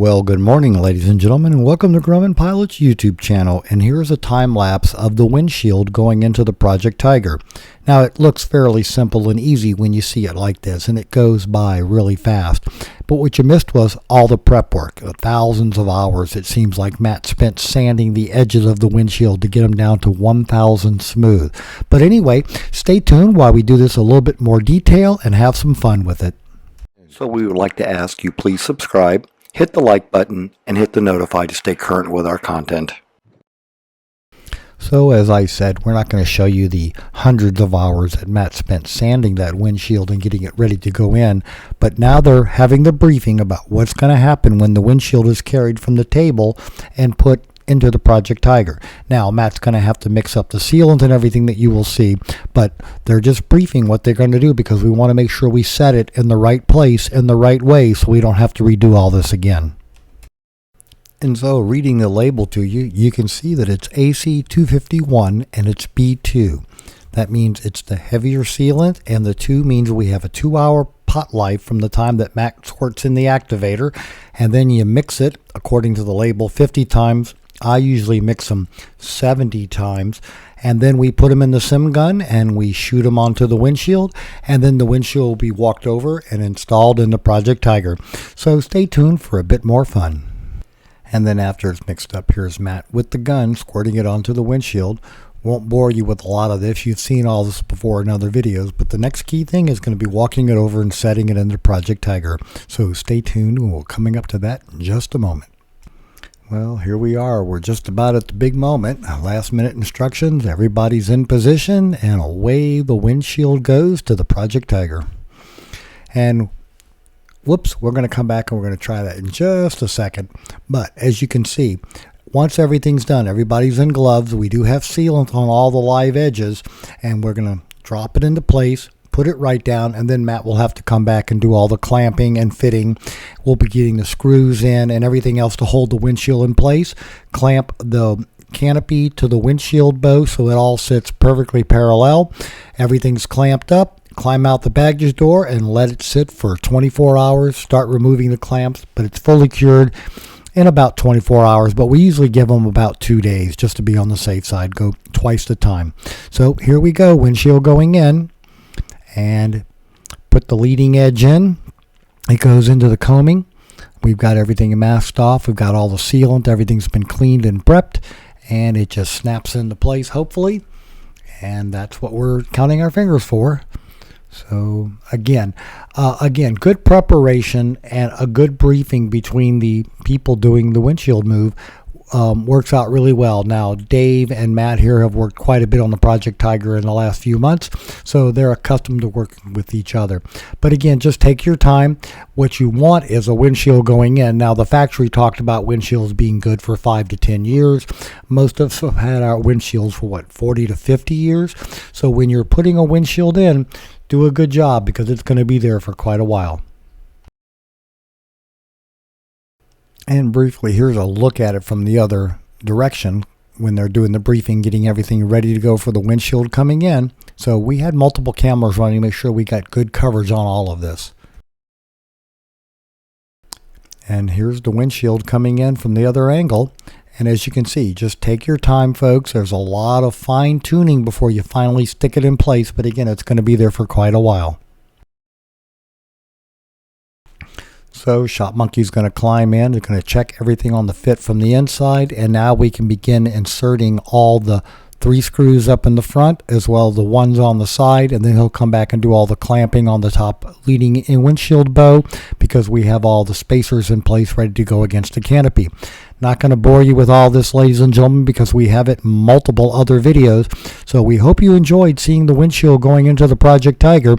Well, good morning, ladies and gentlemen, and welcome to Grumman Pilot's YouTube channel. And here's a time lapse of the windshield going into the Project Tiger. Now, it looks fairly simple and easy when you see it like this, and it goes by really fast. But what you missed was all the prep work. Thousands of hours, it seems like Matt spent sanding the edges of the windshield to get them down to 1,000 smooth. But anyway, stay tuned while we do this a little bit more detail and have some fun with it. So we would like to ask you, please subscribe. Hit the like button and hit the notify to stay current with our content. So as I said, we're not going to show you the hundreds of hours that Matt spent sanding that windshield and getting it ready to go in, but now they're having the briefing about what's going to happen when the windshield is carried from the table and put into the Project Tiger. Now Matt's going to have to mix up the sealant and everything that you will see, but they're just briefing what they're going to do because we want to make sure we set it in the right place in the right way so we don't have to redo all this again. And so reading the label to you, you can see that it's AC251 and it's B2. That means it's the heavier sealant, and the 2 means we have a 2-hour pot life from the time that Matt squirts in the activator, and then you mix it according to the label 50 times. I usually mix them 70 times, and then we put them in the sim gun and we shoot them onto the windshield, and then the windshield will be walked over and installed in the Project Tiger. So stay tuned for a bit more fun. And then after it's mixed up, here's Matt with the gun squirting it onto the windshield. Won't bore you with a lot of this. You've seen all this before in other videos, but the next key thing is going to be walking it over and setting it into Project Tiger. So stay tuned, and we're coming up to that in just a moment. Well, here we are. We're just about at the big moment. Last minute instructions. Everybody's in position, and away the windshield goes to the Project Tiger. And whoops, we're going to come back and we're going to try that in just a second. But as you can see, once everything's done, everybody's in gloves. We do have sealant on all the live edges, and we're going to drop it into place, put it right down, and then Matt will have to come back and do all the clamping and fitting. We'll be getting the screws in and everything else to hold the windshield in place. Clamp the canopy to the windshield bow so it all sits perfectly parallel. Everything's clamped up. Climb out the baggage door and let it sit for 24 hours. Start removing the clamps, but it's fully cured in about 24 hours, but we usually give them about 2 days just to be on the safe side. Go twice the time. So here we go, windshield going in, and put the leading edge in. It goes into the combing. We've got everything masked off. We've got all the sealant. Everything's been cleaned and prepped, and it just snaps into place, hopefully, and that's what we're counting our fingers for. So again, good preparation and a good briefing between the people doing the windshield move works out really well. Now, Dave and Matt here have worked quite a bit on the Project Tiger in the last few months, so they're accustomed to working with each other. But again, just take your time. What you want is a windshield going in. Now, the factory talked about windshields being good for 5 to 10 years. Most of us have had our windshields for 40 to 50 years. So when you're putting a windshield in, do a good job because it's going to be there for quite a while. And briefly, here's a look at it from the other direction when they're doing the briefing, getting everything ready to go for the windshield coming in. So we had multiple cameras running to make sure we got good coverage on all of this. And here's the windshield coming in from the other angle. And as you can see, just take your time, folks. There's a lot of fine tuning before you finally stick it in place. But again, it's going to be there for quite a while. So Shop Monkey's going to climb in. They're going to check everything on the fit from the inside. And now we can begin inserting all the 3 screws up in the front as well as the ones on the side. And then he'll come back and do all the clamping on the top leading in windshield bow because we have all the spacers in place ready to go against the canopy. Not going to bore you with all this, ladies and gentlemen, because we have it in multiple other videos. So we hope you enjoyed seeing the windshield going into the Project Tiger.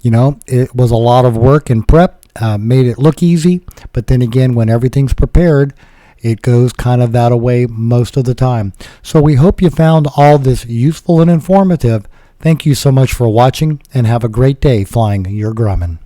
You know, it was a lot of work and prep. Made it look easy, but then again, when everything's prepared, it goes kind of that way most of the time. So we hope you found all this useful and informative. Thank you so much for watching, and have a great day flying your Grumman.